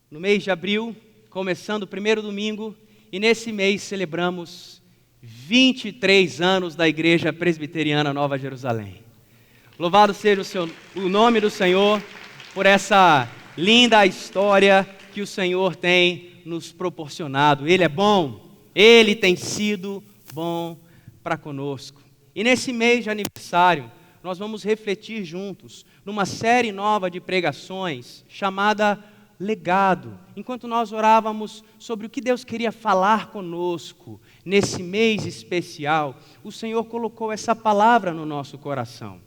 no mês de abril, começando o primeiro domingo, e nesse mês celebramos 23 anos da Igreja Presbiteriana Nova Jerusalém. Louvado seja o nome do Senhor por essa linda história que o Senhor tem nos proporcionado. Ele é bom, Ele tem sido bom para conosco. E nesse mês de aniversário, nós vamos refletir juntos numa série nova de pregações chamada Legado. Enquanto nós orávamos sobre o que Deus queria falar conosco nesse mês especial, o Senhor colocou essa palavra no nosso coração.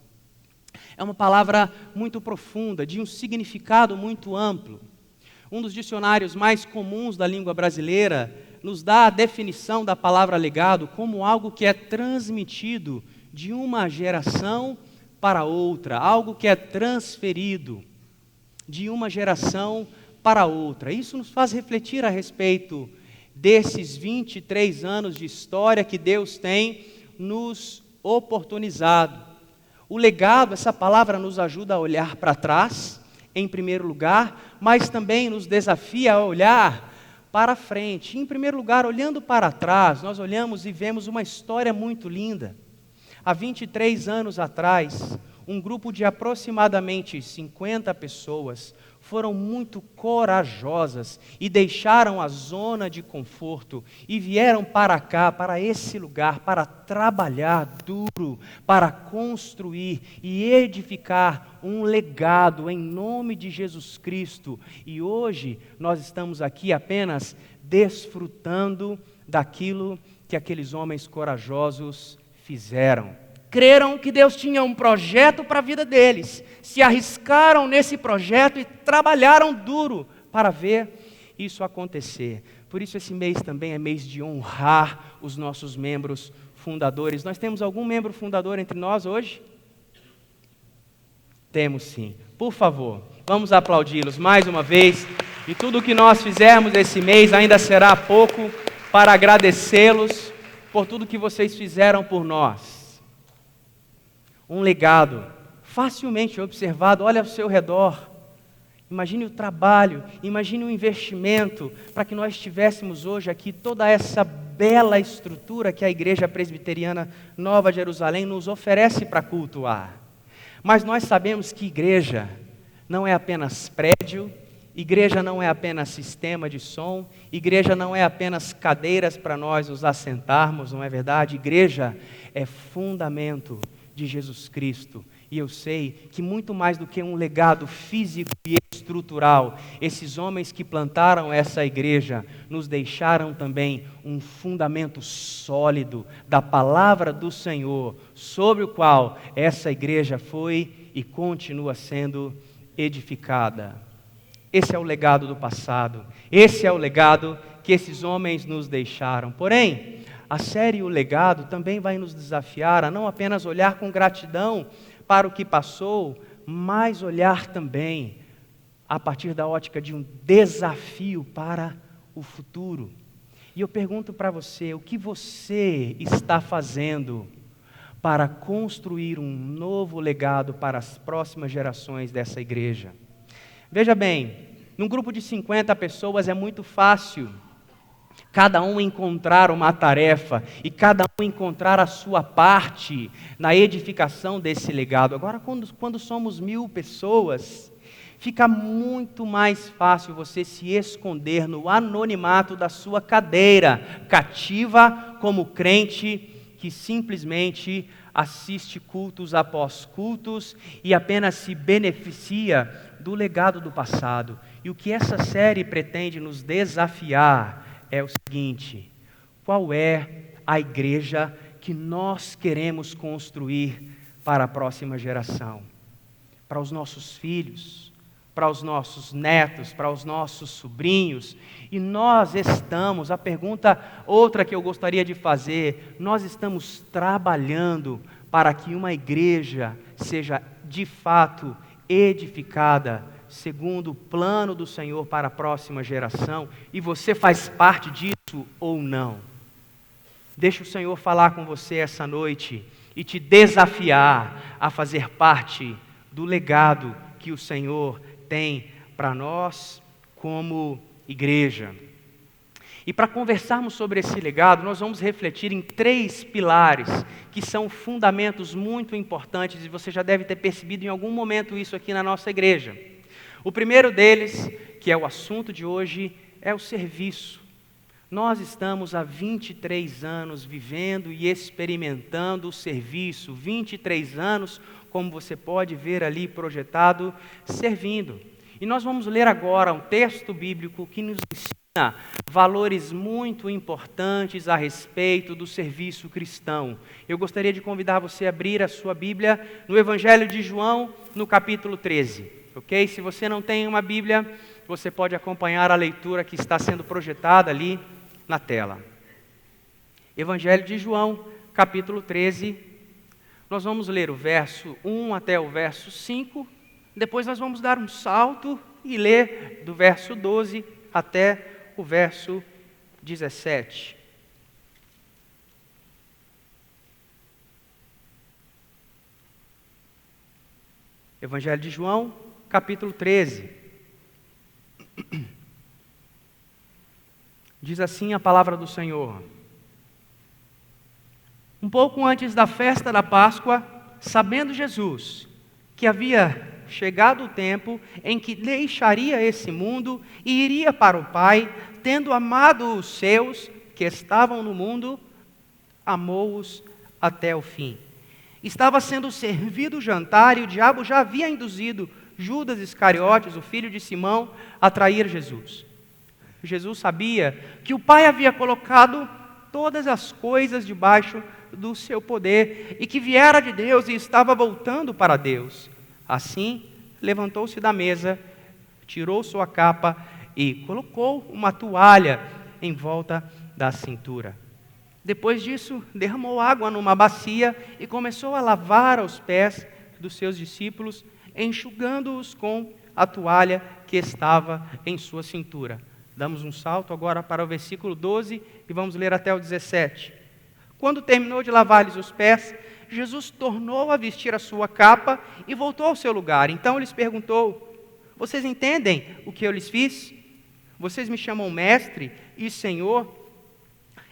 É uma palavra muito profunda, de um significado muito amplo. Um dos dicionários mais comuns da língua brasileira nos dá a definição da palavra legado como algo que é transmitido de uma geração para outra, algo que é transferido de uma geração para outra. Isso nos faz refletir a respeito desses 23 anos de história que Deus tem nos oportunizado. O legado, essa palavra nos ajuda a olhar para trás, em primeiro lugar, mas também nos desafia a olhar para frente. Em primeiro lugar, olhando para trás, nós olhamos e vemos uma história muito linda. Há 23 anos atrás, um grupo de aproximadamente 50 pessoas foram muito corajosas e deixaram a zona de conforto e vieram para cá, para esse lugar, para trabalhar duro, para construir e edificar um legado em nome de Jesus Cristo. E hoje nós estamos aqui apenas desfrutando daquilo que aqueles homens corajosos fizeram. Creram que Deus tinha um projeto para a vida deles, se arriscaram nesse projeto e trabalharam duro para ver isso acontecer. Por isso esse mês também é mês de honrar os nossos membros fundadores. Nós temos algum membro fundador entre nós hoje? Temos sim. Por favor, vamos aplaudi-los mais uma vez. E tudo o que nós fizermos esse mês ainda será pouco para agradecê-los por tudo que vocês fizeram por nós. Um legado facilmente observado, olha ao seu redor, imagine o trabalho, imagine o investimento para que nós tivéssemos hoje aqui toda essa bela estrutura que a Igreja Presbiteriana Nova Jerusalém nos oferece para cultuar. Mas nós sabemos que igreja não é apenas prédio, igreja não é apenas sistema de som, igreja não é apenas cadeiras para nós nos assentarmos, não é verdade? Igreja é fundamento de Jesus Cristo, e eu sei que muito mais do que um legado físico e estrutural, esses homens que plantaram essa igreja nos deixaram também um fundamento sólido da palavra do Senhor, sobre o qual essa igreja foi e continua sendo edificada. Esse é o legado do passado, esse é o legado que esses homens nos deixaram. Porém, a série O Legado também vai nos desafiar a não apenas olhar com gratidão para o que passou, mas olhar também a partir da ótica de um desafio para o futuro. E eu pergunto para você, o que você está fazendo para construir um novo legado para as próximas gerações dessa igreja? Veja bem, num grupo de 50 pessoas é muito fácil cada um encontrar uma tarefa e cada um encontrar a sua parte na edificação desse legado. Agora, quando somos 1000 pessoas, fica muito mais fácil você se esconder no anonimato da sua cadeira cativa como crente que simplesmente assiste cultos após cultos e apenas se beneficia do legado do passado. E o que essa série pretende nos desafiar é o seguinte: qual é a igreja que nós queremos construir para a próxima geração? Para os nossos filhos, para os nossos netos, para os nossos sobrinhos. E nós estamos, a pergunta outra que eu gostaria de fazer, nós estamos trabalhando para que uma igreja seja de fato edificada segundo o plano do Senhor para a próxima geração, e você faz parte disso ou não? Deixa o Senhor falar com você essa noite e te desafiar a fazer parte do legado que o Senhor tem para nós como igreja. E para conversarmos sobre esse legado, nós vamos refletir em 3 pilares, que são fundamentos muito importantes, e você já deve ter percebido em algum momento isso aqui na nossa igreja. O primeiro deles, que é o assunto de hoje, é o serviço. Nós estamos há 23 anos vivendo e experimentando o serviço, 23 anos, como você pode ver ali projetado, servindo. E nós vamos ler agora um texto bíblico que nos ensina valores muito importantes a respeito do serviço cristão. Eu gostaria de convidar você a abrir a sua Bíblia no Evangelho de João, no capítulo 13, ok? Se você não tem uma Bíblia, você pode acompanhar a leitura que está sendo projetada ali na tela. Evangelho de João, capítulo 13, nós vamos ler o verso 1 até o verso 5, depois nós vamos dar um salto e ler do verso 12 até o verso 17. Evangelho de João, capítulo 13. Diz assim a palavra do Senhor: um pouco antes da festa da Páscoa, sabendo Jesus que havia chegado o tempo em que deixaria esse mundo e iria para o Pai, tendo amado os seus que estavam no mundo, amou-os até o fim. Estava sendo servido o jantar e o diabo já havia induzido Judas Iscariotes, o filho de Simão, a trair Jesus. Jesus sabia que o Pai havia colocado todas as coisas debaixo do seu poder e que viera de Deus e estava voltando para Deus. Assim, levantou-se da mesa, tirou sua capa e colocou uma toalha em volta da cintura. Depois disso, derramou água numa bacia e começou a lavar os pés dos seus discípulos, enxugando-os com a toalha que estava em sua cintura. Damos um salto agora para o versículo 12 e vamos ler até o 17. Quando terminou de lavar-lhes os pés, Jesus tornou a vestir a sua capa e voltou ao seu lugar. Então lhes perguntou: vocês entendem o que eu lhes fiz? Vocês me chamam mestre e senhor,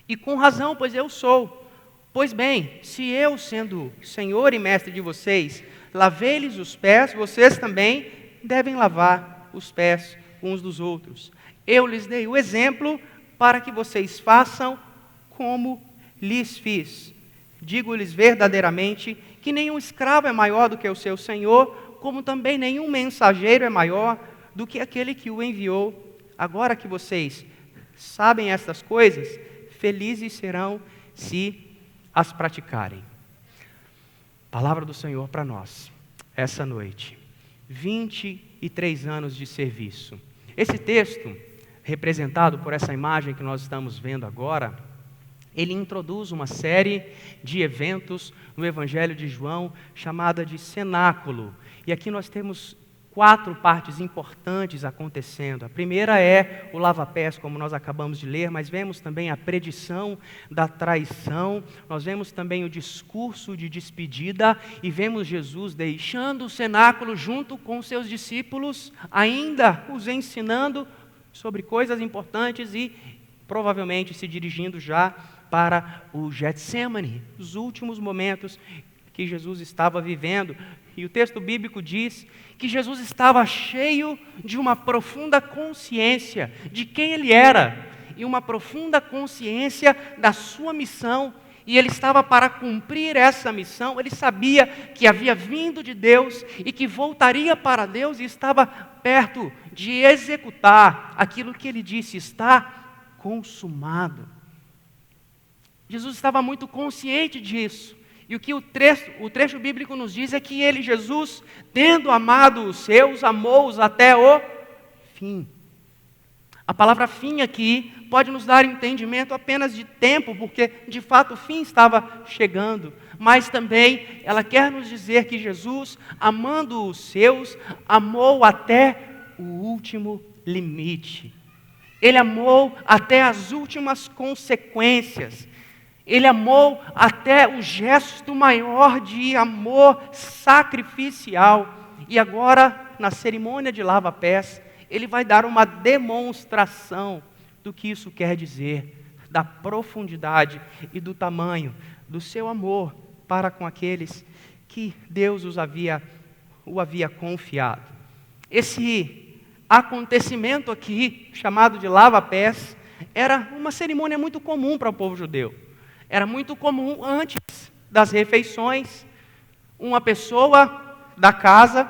e com razão, pois eu sou. Pois bem, se eu, sendo senhor e mestre de vocês, lavei-lhes os pés, vocês também devem lavar os pés uns dos outros. Eu lhes dei o exemplo para que vocês façam como lhes fiz. Digo-lhes verdadeiramente que nenhum escravo é maior do que o seu senhor, como também nenhum mensageiro é maior do que aquele que o enviou. Agora que vocês sabem estas coisas, felizes serão se as praticarem. Palavra do Senhor para nós, essa noite. 23 anos de serviço. Esse texto, representado por essa imagem que nós estamos vendo agora, ele introduz uma série de eventos no Evangelho de João, chamada de cenáculo. E aqui nós temos 4 partes importantes acontecendo. A primeira é o lava-pés, como nós acabamos de ler, mas vemos também a predição da traição, nós vemos também o discurso de despedida, e vemos Jesus deixando o cenáculo junto com seus discípulos, ainda os ensinando sobre coisas importantes e provavelmente se dirigindo já para o Getsêmani, os últimos momentos que Jesus estava vivendo. E o texto bíblico diz que Jesus estava cheio de uma profunda consciência de quem ele era e uma profunda consciência da sua missão, e ele estava para cumprir essa missão. Ele sabia que havia vindo de Deus e que voltaria para Deus, e estava perto de executar aquilo que ele disse: está consumado. Jesus estava muito consciente disso. E o que o trecho bíblico nos diz é que ele, Jesus, tendo amado os seus, amou-os até o fim. A palavra fim aqui pode nos dar entendimento apenas de tempo, porque de fato o fim estava chegando. Mas também ela quer nos dizer que Jesus, amando os seus, amou até o último limite. Ele amou até as últimas consequências. Ele amou até o gesto maior de amor sacrificial. E agora, na cerimônia de lava-pés, ele vai dar uma demonstração do que isso quer dizer, da profundidade e do tamanho do seu amor para com aqueles que Deus o havia confiado. Esse acontecimento aqui, chamado de lava-pés, era uma cerimônia muito comum para o povo judeu. Era muito comum antes das refeições, uma pessoa da casa,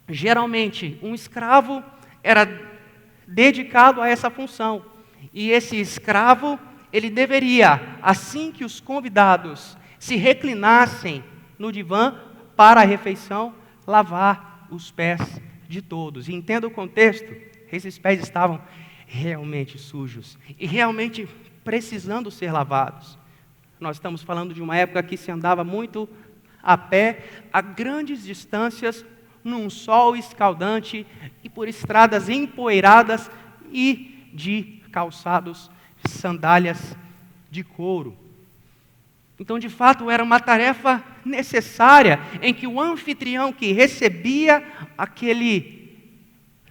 geralmente um escravo, era dedicado a essa função. E esse escravo, ele deveria, assim que os convidados se reclinassem no divã para a refeição, lavar os pés de todos. E entenda o contexto, esses pés estavam realmente sujos e realmente precisando ser lavados. Nós estamos falando de uma época que se andava muito a pé, a grandes distâncias, num sol escaldante e por estradas empoeiradas e de calçados, sandálias de couro. Então, de fato, era uma tarefa necessária em que o anfitrião que recebia aquele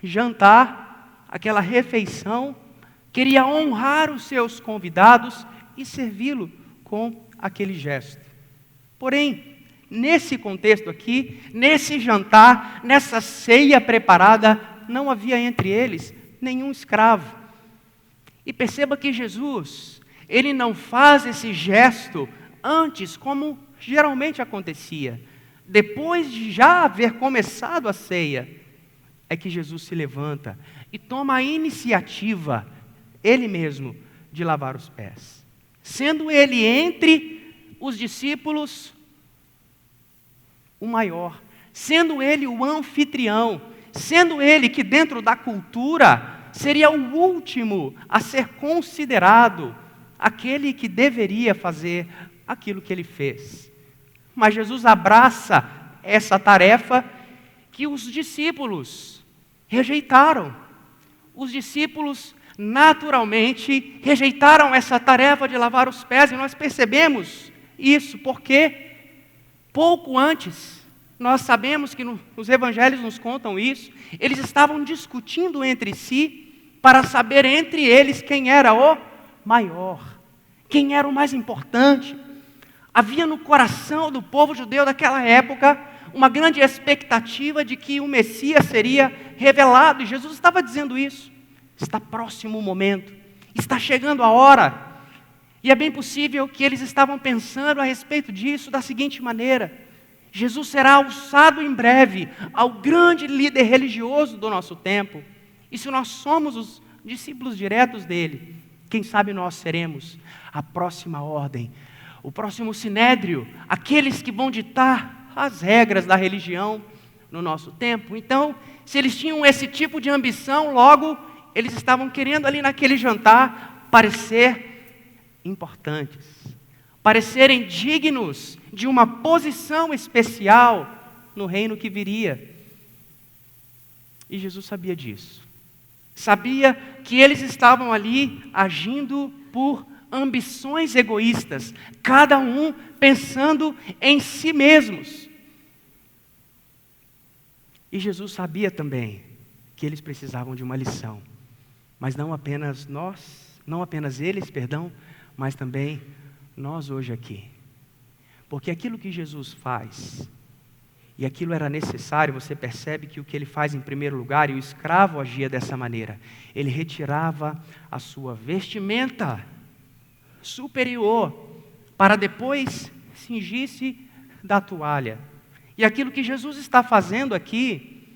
jantar, aquela refeição, queria honrar os seus convidados e servi-lo com aquele gesto. Porém, nesse contexto aqui, nesse jantar, nessa ceia preparada, não havia entre eles nenhum escravo. E perceba que Jesus, ele não faz esse gesto antes, como geralmente acontecia. Depois de já haver começado a ceia, é que Jesus se levanta e toma a iniciativa, ele mesmo, de lavar os pés. Sendo ele entre os discípulos o maior, sendo ele o anfitrião, sendo ele que dentro da cultura seria o último a ser considerado, aquele que deveria fazer aquilo que ele fez. Mas Jesus abraça essa tarefa que os discípulos rejeitaram. Os discípulos naturalmente rejeitaram essa tarefa de lavar os pés, e nós percebemos isso porque pouco antes, nós sabemos que os evangelhos nos contam isso, eles estavam discutindo entre si para saber entre eles quem era o maior, quem era o mais importante. Havia no coração do povo judeu daquela época uma grande expectativa de que o Messias seria revelado, e Jesus estava dizendo isso. Está próximo o momento, está chegando a hora. E é bem possível que eles estavam pensando a respeito disso da seguinte maneira: Jesus será alçado em breve ao grande líder religioso do nosso tempo. E se nós somos os discípulos diretos dele, quem sabe nós seremos a próxima ordem, o próximo sinédrio, aqueles que vão ditar as regras da religião no nosso tempo. Então, se eles tinham esse tipo de ambição, logo eles estavam querendo ali naquele jantar parecer importantes, parecerem dignos de uma posição especial no reino que viria. E Jesus sabia disso. Sabia que eles estavam ali agindo por ambições egoístas, cada um pensando em si mesmos. E Jesus sabia também que eles precisavam de uma lição, mas não apenas eles, mas também nós hoje aqui. Porque aquilo que Jesus faz, e aquilo era necessário, você percebe que o que ele faz em primeiro lugar, e o escravo agia dessa maneira, ele retirava a sua vestimenta superior, para depois cingir-se da toalha. E aquilo que Jesus está fazendo aqui,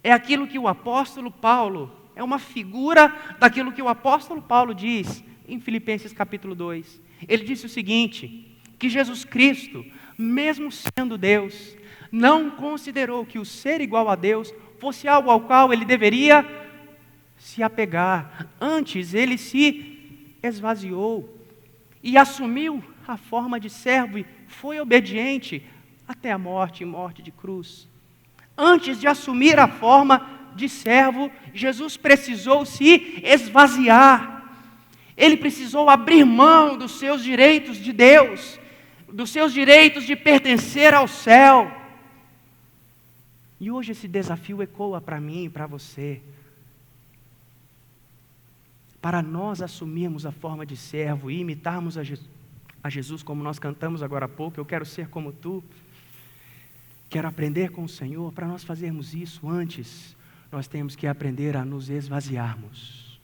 é aquilo que o apóstolo Paulo, é uma figura daquilo que o apóstolo Paulo diz em Filipenses capítulo 2. Ele disse o seguinte, que Jesus Cristo, mesmo sendo Deus, não considerou que o ser igual a Deus fosse algo ao qual ele deveria se apegar. Antes, ele se esvaziou e assumiu a forma de servo e foi obediente até a morte, e morte de cruz. Antes de assumir a forma de servo, Jesus precisou se esvaziar. Ele precisou abrir mão dos seus direitos de Deus, dos seus direitos de pertencer ao céu. E hoje esse desafio ecoa para mim e para você. Para nós assumirmos a forma de servo e imitarmos a Jesus, como nós cantamos agora há pouco, eu quero ser como tu, quero aprender com o Senhor. Para nós fazermos isso antes, nós temos que aprender a nos esvaziarmos.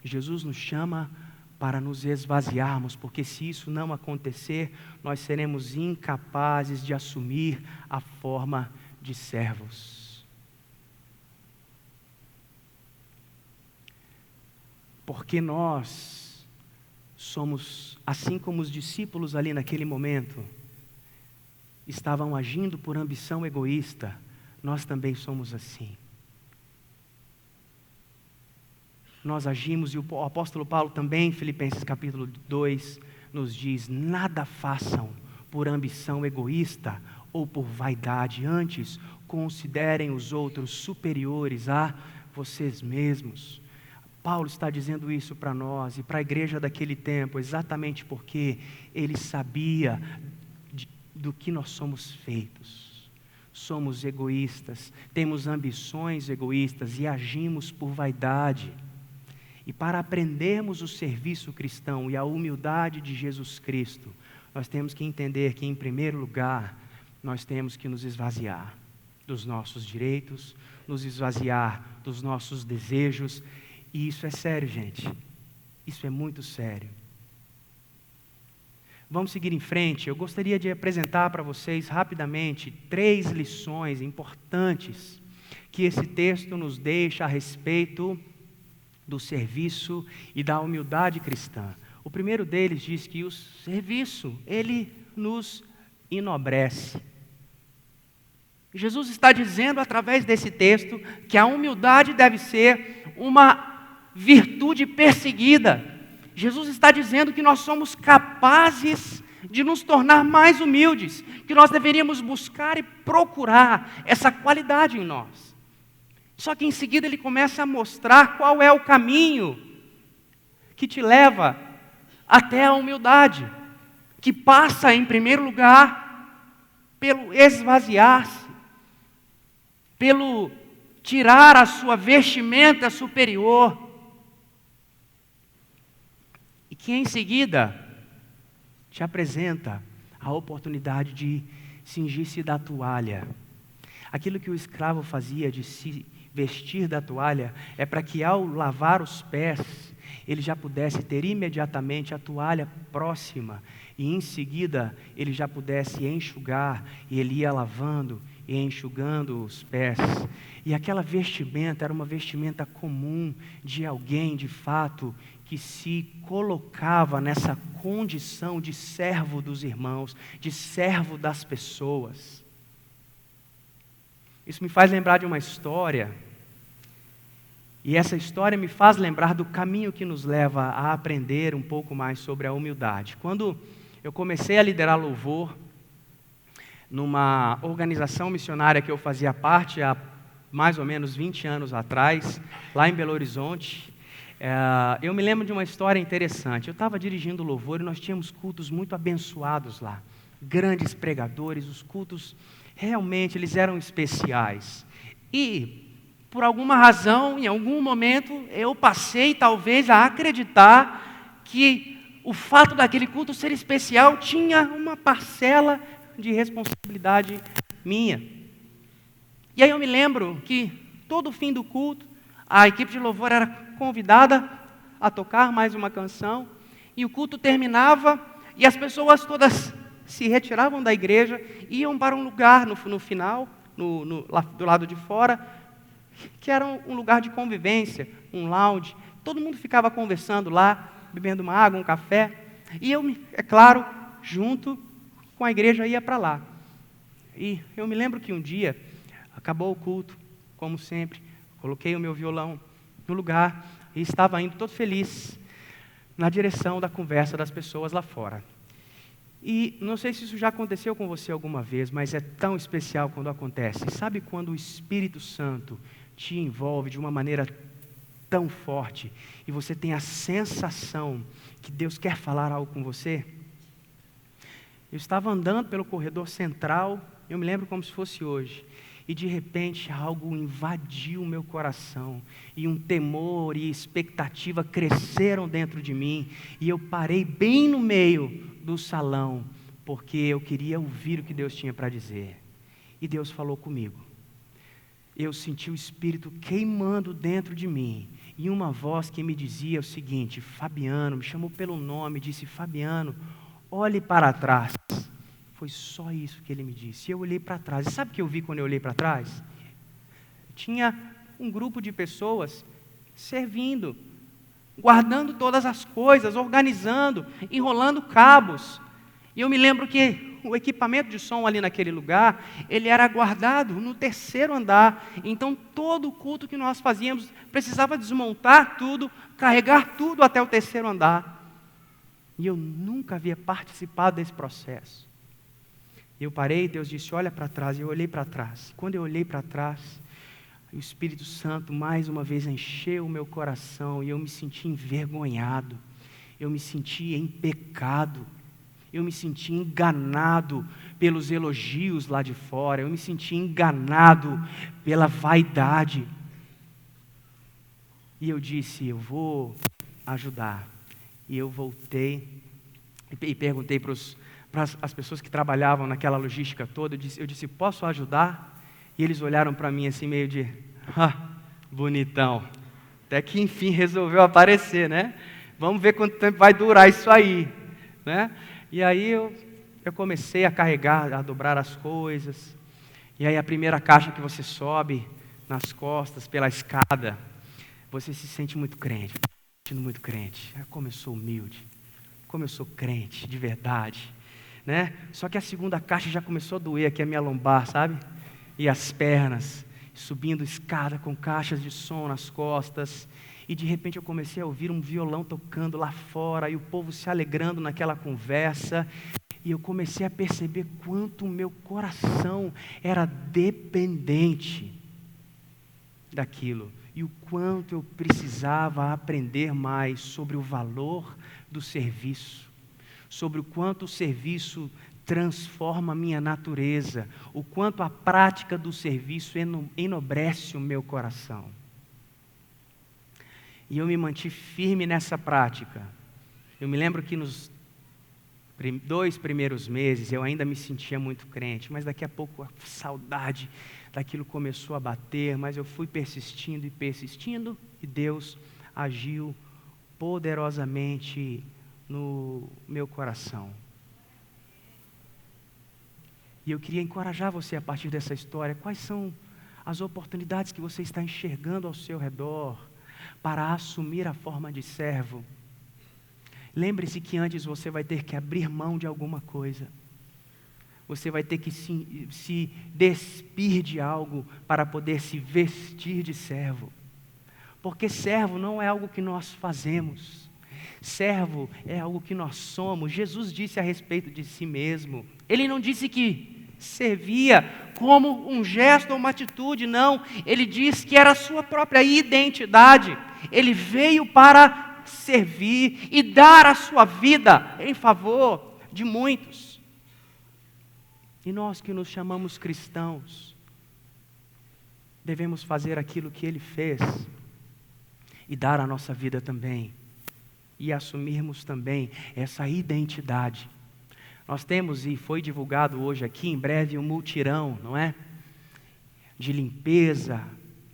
Jesus nos chama para nos esvaziarmos, porque se isso não acontecer, nós seremos incapazes de assumir a forma de servos. Porque nós somos, assim como os discípulos ali naquele momento, estavam agindo por ambição egoísta, nós também somos assim. Nós agimos, e o apóstolo Paulo também, em Filipenses capítulo 2, nos diz: nada façam por ambição egoísta ou por vaidade, antes considerem os outros superiores a vocês mesmos. Paulo está dizendo isso para nós e para a igreja daquele tempo, exatamente porque ele sabia do que nós somos feitos. Somos egoístas, temos ambições egoístas e agimos por vaidade. E para aprendermos o serviço cristão e a humildade de Jesus Cristo, nós temos que entender que, em primeiro lugar, nós temos que nos esvaziar dos nossos direitos, nos esvaziar dos nossos desejos. E isso é sério, gente. Isso é muito sério. Vamos seguir em frente. Eu gostaria de apresentar para vocês rapidamente 3 lições importantes que esse texto nos deixa a respeito do serviço e da humildade cristã. O primeiro deles diz que o serviço, ele nos enobrece. Jesus está dizendo através desse texto que a humildade deve ser uma virtude perseguida. Jesus está dizendo que nós somos capazes de nos tornar mais humildes, que nós deveríamos buscar e procurar essa qualidade em nós. Só que em seguida ele começa a mostrar qual é o caminho que te leva até a humildade, que passa em primeiro lugar pelo esvaziar-se, pelo tirar a sua vestimenta superior, e que em seguida te apresenta a oportunidade de cingir-se da toalha. Aquilo que o escravo fazia de se vestir da toalha é para que ao lavar os pés, ele já pudesse ter imediatamente a toalha próxima e em seguida ele já pudesse enxugar, e ele ia lavando e enxugando os pés. E aquela vestimenta era uma vestimenta comum de alguém, de fato, que se colocava nessa condição de servo dos irmãos, de servo das pessoas. Isso me faz lembrar de uma história, e essa história me faz lembrar do caminho que nos leva a aprender um pouco mais sobre a humildade. Quando eu comecei a liderar louvor numa organização missionária que eu fazia parte há mais ou menos 20 anos atrás, lá em Belo Horizonte, eu me lembro de uma história interessante. Eu estava dirigindo o louvor e nós tínhamos cultos muito abençoados lá, grandes pregadores, os cultos realmente eles eram especiais. E por alguma razão, em algum momento, eu passei talvez a acreditar que o fato daquele culto ser especial tinha uma parcela de responsabilidade minha. E aí eu me lembro que todo fim do culto, a equipe de louvor era convidada a tocar mais uma canção, e o culto terminava, e as pessoas todas se retiravam da igreja, iam para um lugar no final, lá do lado de fora, que era um lugar de convivência, um lounge. Todo mundo ficava conversando lá, bebendo uma água, um café, e eu, é claro, junto com a igreja ia para lá. E eu me lembro que um dia, acabou o culto, como sempre, coloquei o meu violão no lugar e estava indo todo feliz na direção da conversa das pessoas lá fora. E não sei se isso já aconteceu com você alguma vez, mas é tão especial quando acontece. Sabe quando o Espírito Santo te envolve de uma maneira tão forte e você tem a sensação que Deus quer falar algo com você? Eu estava andando pelo corredor central, eu me lembro como se fosse hoje, E de repente algo invadiu o meu coração, e um temor e expectativa cresceram dentro de mim, e eu parei bem no meio do salão, porque eu queria ouvir o que Deus tinha para dizer. E Deus falou comigo. Eu senti o Espírito queimando dentro de mim, e uma voz que me dizia o seguinte: Fabiano, me chamou pelo nome, disse: Fabiano, olhe para trás. Foi só isso que ele me disse. E eu olhei para trás. E sabe o que eu vi quando eu olhei para trás? Tinha um grupo de pessoas servindo, guardando todas as coisas, organizando, enrolando cabos. E eu me lembro que o equipamento de som ali naquele lugar, ele era guardado no 3º andar. Então todo o culto que nós fazíamos precisava desmontar tudo, carregar tudo até o 3º andar. E eu nunca havia participado desse processo. Eu parei, Deus disse: olha para trás. E eu olhei para trás. Quando eu olhei para trás, o Espírito Santo mais uma vez encheu o meu coração, e eu me senti envergonhado, eu me senti em pecado, eu me senti enganado pelos elogios lá de fora, eu me senti enganado pela vaidade. E eu disse: eu vou ajudar. E eu voltei e perguntei para as pessoas que trabalhavam naquela logística toda, eu disse: posso ajudar? E eles olharam para mim assim meio de, bonitão, até que enfim resolveu aparecer, né? Vamos ver quanto tempo vai durar isso aí, né? E aí eu comecei a carregar, a dobrar as coisas, e aí a primeira caixa que você sobe nas costas pela escada, você se sente muito crente, muito crente. Como eu sou humilde, como eu sou crente de verdade, né? Só que a segunda caixa já começou a doer aqui a minha lombar, sabe? E as pernas, subindo escada com caixas de som nas costas. E de repente eu comecei a ouvir um violão tocando lá fora, e o povo se alegrando naquela conversa. E eu comecei a perceber quanto o meu coração era dependente daquilo. E o quanto eu precisava aprender mais sobre o valor do serviço, sobre o quanto o serviço transforma a minha natureza, o quanto a prática do serviço enobrece o meu coração. E eu me mantive firme nessa prática. Eu me lembro que nos 2 primeiros meses eu ainda me sentia muito crente, mas daqui a pouco a saudade daquilo começou a bater, mas eu fui persistindo, e Deus agiu poderosamente no meu coração. E eu queria encorajar você a partir dessa história. Quais são as oportunidades que você está enxergando ao seu redor para assumir a forma de servo? Lembre-se que antes você vai ter que abrir mão de alguma coisa. Você vai ter que se despir de algo para poder se vestir de servo. Porque servo não é algo que nós fazemos. Servo é algo que nós somos. Jesus disse a respeito de si mesmo. Ele não disse que servia como um gesto ou uma atitude, não. Ele disse que era a sua própria identidade. Ele veio para servir e dar a sua vida em favor de muitos. E nós que nos chamamos cristãos, devemos fazer aquilo que Ele fez e dar a nossa vida também, e assumirmos também essa identidade. Nós temos, e foi divulgado hoje aqui, em breve, um mutirão, não é? De limpeza.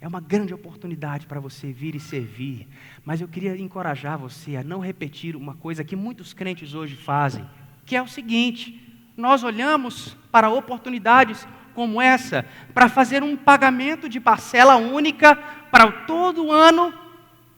É uma grande oportunidade para você vir e servir, mas eu queria encorajar você a não repetir uma coisa que muitos crentes hoje fazem, que é o seguinte: nós olhamos para oportunidades como essa, para fazer um pagamento de parcela única para todo o ano,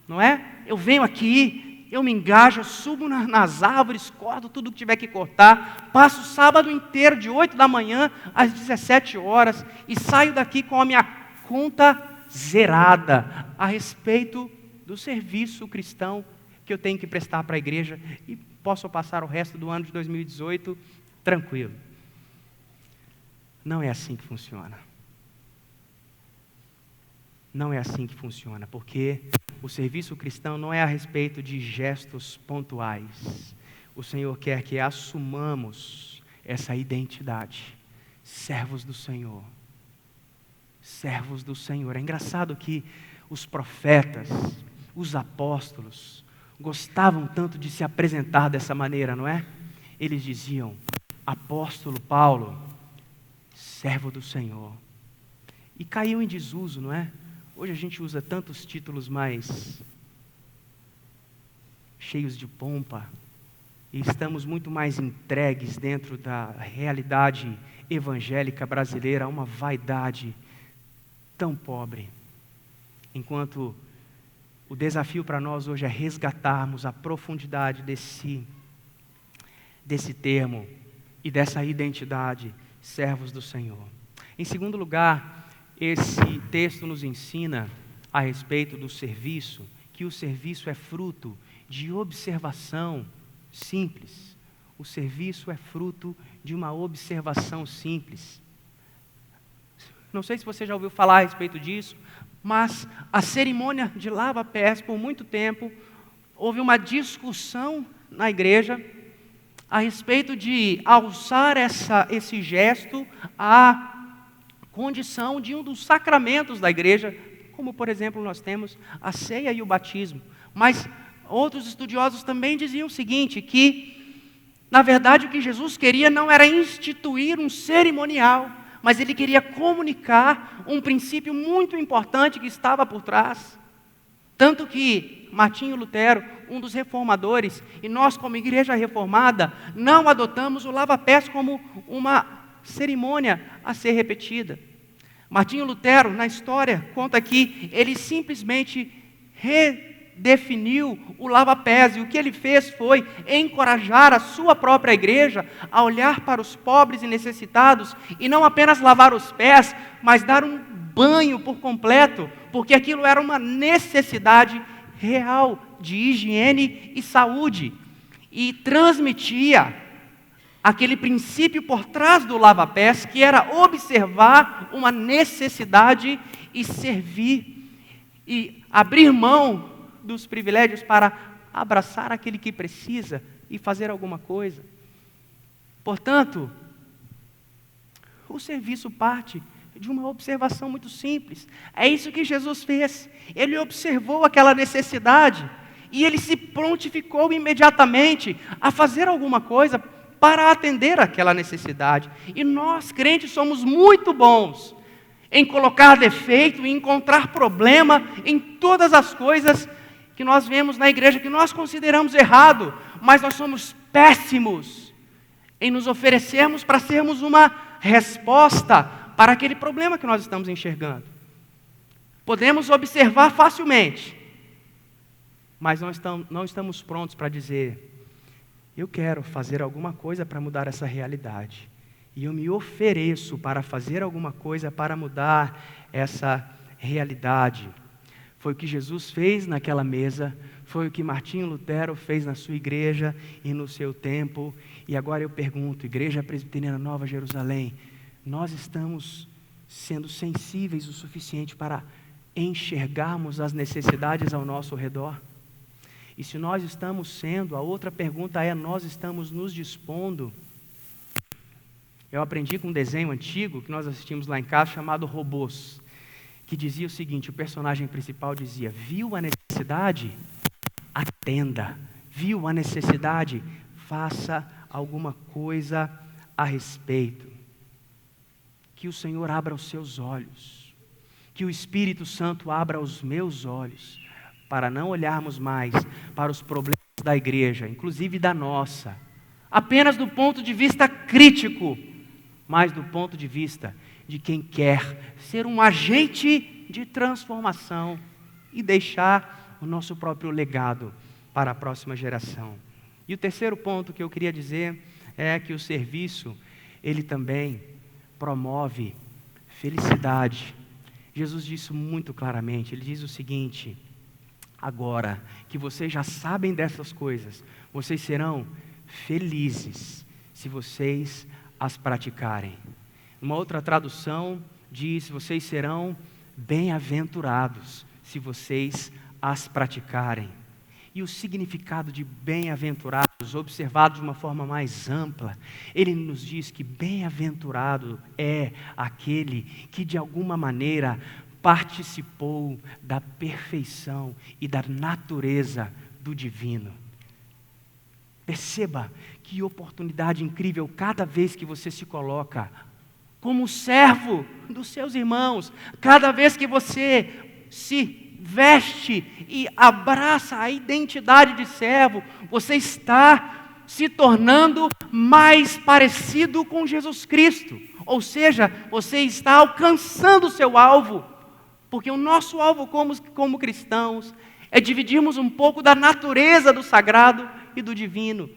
não é? Eu venho aqui, eu me engajo, eu subo nas árvores, corto tudo que tiver que cortar, passo o sábado inteiro, de 8 da manhã às 17 horas, e saio daqui com a minha conta zerada a respeito do serviço cristão que eu tenho que prestar para a igreja, e posso passar o resto do ano de 2018 tranquilo. Não é assim que funciona. Não é assim que funciona, porque o serviço cristão não é a respeito de gestos pontuais. O Senhor quer que assumamos essa identidade, servos do Senhor. servos do Senhor. É engraçado que os profetas, os apóstolos, gostavam tanto de se apresentar dessa maneira, não é? Eles diziam, apóstolo Paulo, servo do Senhor. E caiu em desuso, não é? Hoje a gente usa tantos títulos mais cheios de pompa, e estamos muito mais entregues dentro da realidade evangélica brasileira a uma vaidade tão pobre. Enquanto o desafio para nós hoje é resgatarmos a profundidade desse termo e dessa identidade, servos do Senhor. Em segundo lugar, esse texto nos ensina a respeito do serviço, que o serviço é fruto de observação simples. O serviço é fruto de uma observação simples. Não sei se você já ouviu falar a respeito disso, mas a cerimônia de lava-pés, por muito tempo, houve uma discussão na igreja a respeito de alçar esse gesto à condição de um dos sacramentos da igreja, como, por exemplo, nós temos a ceia e o batismo. Mas outros estudiosos também diziam o seguinte, que, na verdade, o que Jesus queria não era instituir um cerimonial, mas ele queria comunicar um princípio muito importante que estava por trás. Tanto que Martinho Lutero, um dos reformadores, e nós como igreja reformada, não adotamos o lava-pés como uma cerimônia a ser repetida. Martinho Lutero, na história, conta que ele simplesmente redefiniu o lava-pés, e o que ele fez foi encorajar a sua própria igreja a olhar para os pobres e necessitados, e não apenas lavar os pés, mas dar um banho por completo, porque aquilo era uma necessidade real de higiene e saúde, e transmitia aquele princípio por trás do lava-pés, que era observar uma necessidade e servir, e abrir mão dos privilégios para abraçar aquele que precisa e fazer alguma coisa. Portanto, o serviço parte de uma observação muito simples. É isso que Jesus fez. Ele observou aquela necessidade e ele se prontificou imediatamente a fazer alguma coisa para atender aquela necessidade. E nós, crentes, somos muito bons em colocar defeito, em encontrar problema em todas as coisas que nós vemos na igreja, que nós consideramos errado, mas nós somos péssimos em nos oferecermos para sermos uma resposta para aquele problema que nós estamos enxergando. Podemos observar facilmente, mas não estamos prontos para dizer, eu quero fazer alguma coisa para mudar essa realidade, e eu me ofereço para fazer alguma coisa para mudar essa realidade. Foi o que Jesus fez naquela mesa, foi o que Martinho Lutero fez na sua igreja e no seu tempo. E agora eu pergunto, Igreja Presbiteriana Nova Jerusalém, nós estamos sendo sensíveis o suficiente para enxergarmos as necessidades ao nosso redor? E se nós estamos sendo, a outra pergunta é, nós estamos nos dispondo? Eu aprendi com um desenho antigo que nós assistimos lá em casa, chamado Robôs, que dizia o seguinte, o personagem principal dizia, viu a necessidade? Atenda. Viu a necessidade? Faça alguma coisa a respeito. Que o Senhor abra os seus olhos, que o Espírito Santo abra os meus olhos, para não olharmos mais para os problemas da igreja, inclusive da nossa, apenas do ponto de vista crítico, mas do ponto de vista de quem quer ser um agente de transformação e deixar o nosso próprio legado para a próxima geração. E o terceiro ponto que eu queria dizer é que o serviço, ele também promove felicidade. Jesus disse muito claramente, ele diz o seguinte, agora que vocês já sabem dessas coisas, vocês serão felizes se vocês as praticarem. Uma outra tradução diz, vocês serão bem-aventurados se vocês as praticarem. E o significado de bem-aventurados, observado de uma forma mais ampla, ele nos diz que bem-aventurado é aquele que de alguma maneira participou da perfeição e da natureza do divino. Perceba que oportunidade incrível cada vez que você se coloca como servo dos seus irmãos, cada vez que você se veste e abraça a identidade de servo, você está se tornando mais parecido com Jesus Cristo. Ou seja, você está alcançando o seu alvo, porque o nosso alvo como cristãos é dividirmos um pouco da natureza do sagrado e do divino.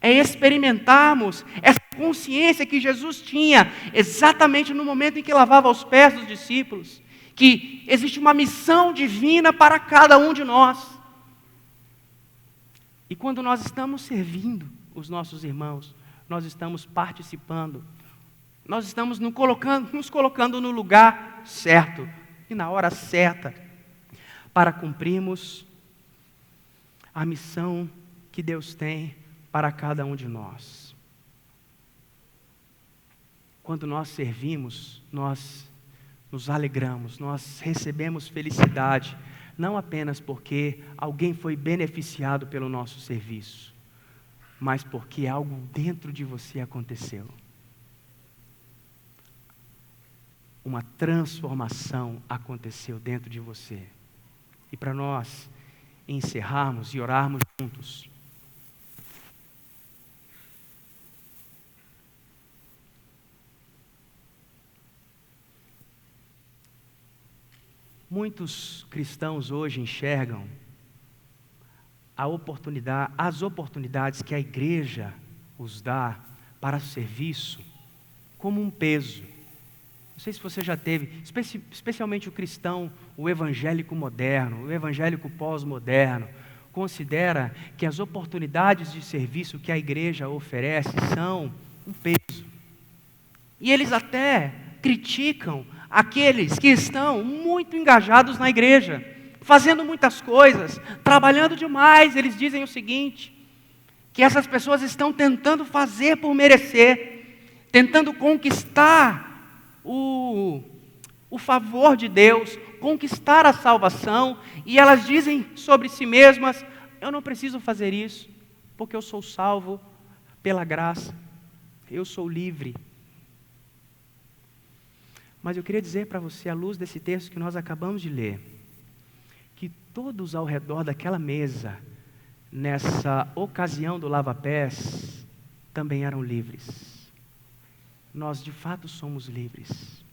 É experimentarmos essa consciência que Jesus tinha exatamente no momento em que lavava os pés dos discípulos, que existe uma missão divina para cada um de nós. E quando nós estamos servindo os nossos irmãos, nós estamos participando, nós estamos nos colocando no lugar certo e na hora certa para cumprirmos a missão que Deus tem para cada um de nós. Quando nós servimos, nós nos alegramos, nós recebemos felicidade, não apenas porque alguém foi beneficiado pelo nosso serviço, mas porque algo dentro de você aconteceu. Uma transformação aconteceu dentro de você. E para nós encerrarmos e orarmos juntos, muitos cristãos hoje enxergam as oportunidades que a igreja os dá para o serviço como um peso. Não sei se você já teve, especialmente o cristão, o evangélico moderno, o evangélico pós-moderno, considera que as oportunidades de serviço que a igreja oferece são um peso. E eles até criticam aqueles que estão muito engajados na igreja, fazendo muitas coisas, trabalhando demais. Eles dizem o seguinte, que essas pessoas estão tentando fazer por merecer, tentando conquistar o favor de Deus, conquistar a salvação, e elas dizem sobre si mesmas: eu não preciso fazer isso, porque eu sou salvo pela graça, eu sou livre. Mas eu queria dizer para você, à luz desse texto que nós acabamos de ler, que todos ao redor daquela mesa, nessa ocasião do lava-pés, também eram livres. Nós de fato somos livres.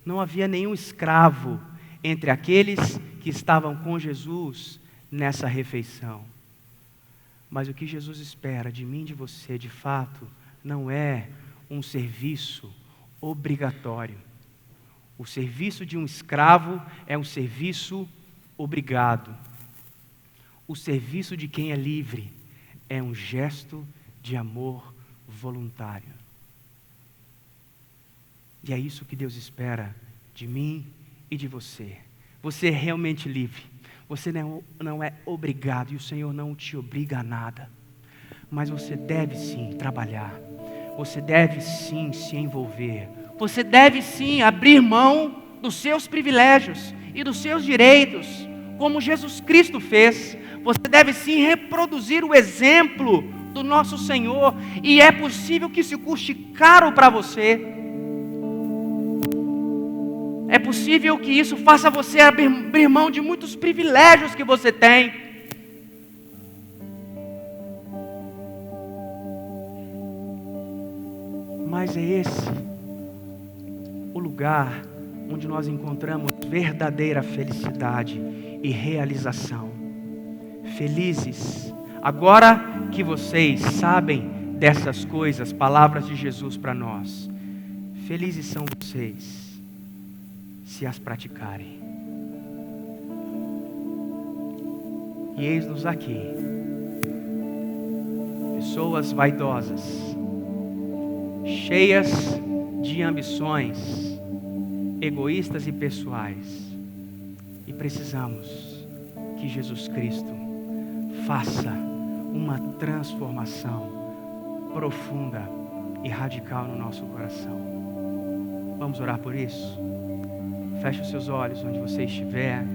Não havia nenhum escravo entre aqueles que estavam com Jesus nessa refeição. Mas o que Jesus espera de mim e de você, de fato, não é um serviço obrigatório. O serviço de um escravo é um serviço obrigado. O serviço de quem é livre é um gesto de amor voluntário. E é isso que Deus espera de mim e de você. Você é realmente livre. Você não é obrigado, e o Senhor não te obriga a nada. Mas você deve sim trabalhar. Você deve sim se envolver. Você deve sim abrir mão dos seus privilégios e dos seus direitos, como Jesus Cristo fez. Você deve sim reproduzir o exemplo do nosso Senhor, e é possível que isso custe caro para você. É possível que isso faça você abrir mão de muitos privilégios que você tem. Mas é esse o lugar onde nós encontramos verdadeira felicidade e realização. Felizes, agora que vocês sabem dessas coisas, palavras de Jesus para nós, felizes são vocês se as praticarem. E eis-nos aqui, pessoas vaidosas, cheias de ambições, egoístas e pessoais, e precisamos que Jesus Cristo faça uma transformação profunda e radical no nosso coração. Vamos orar por isso? Feche os seus olhos onde você estiver.